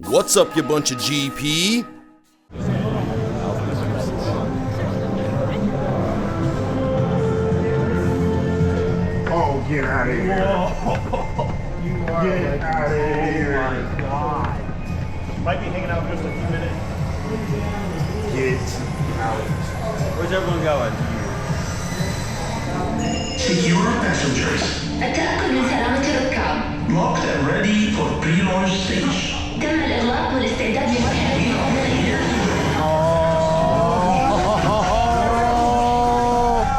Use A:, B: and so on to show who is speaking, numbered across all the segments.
A: What's up, you bunch of GP?
B: Oh, get out of here. Get out of here.
C: Oh my God. Might be hanging out for just a few minutes.
B: Get out.
C: Where's everyone going?
D: Secure passengers.
E: التأكد من سلامة الركاب.
D: Locked and ready for pre-launch stage.
E: تم الإغلاق والاستعداد لمرحلة الأولى.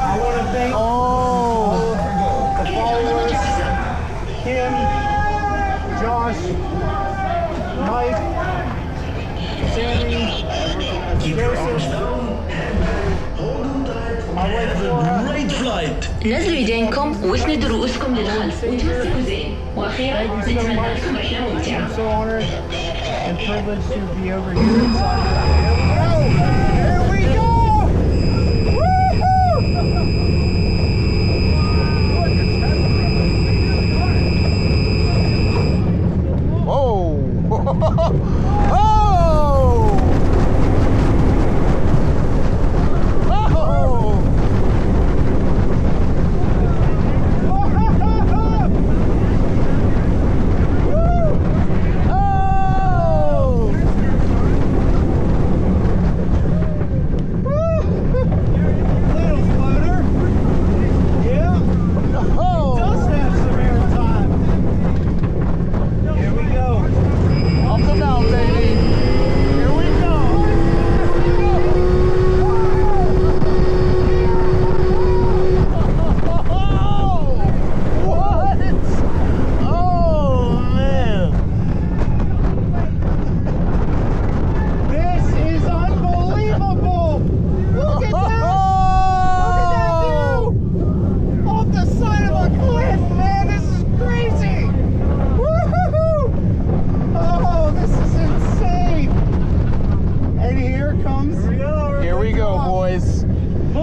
C: I want to thank the followers, Kim, Josh, Mike, Sammy,
D: Keep your arms
C: Joseph,
D: down and hold on tight for
C: my wife Laura.
D: great flight.
E: نزلوا يدينكم واسندوا رؤوسكم للخلف وتمسكوا زين. وأخيرا
C: Thank you so
E: نتمنى
C: much.
E: لكم رحلة ممتعة.
C: I'm so honored and privileged to be over here inside.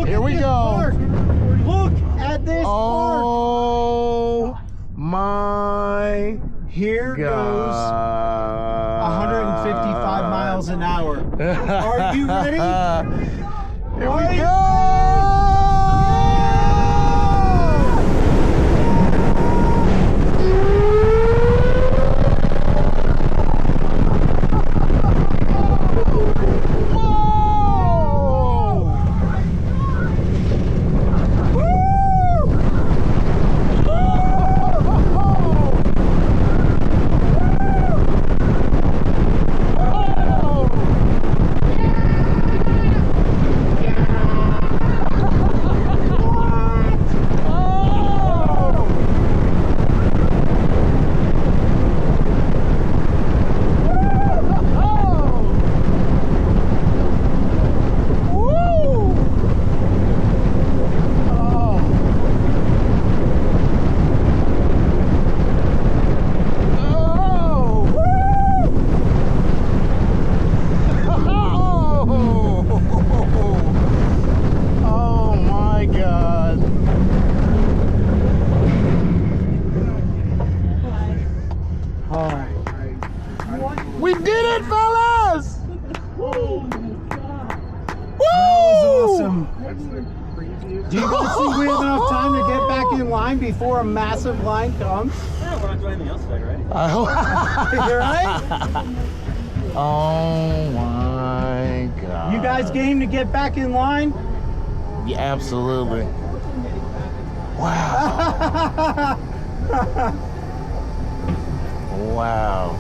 C: Here we go! Here goes 155 miles an hour. Are you ready?
F: Here we go! We did it, fellas!
C: Woo!
F: Woo!
C: Awesome. Do you guys think we have enough time to get back in line before a massive line comes?
G: Yeah, we're not doing anything else today, right?
F: I hope.
C: You're right?
F: Oh my God.
C: You guys game to get back in line?
F: Yeah, absolutely. Wow. Wow.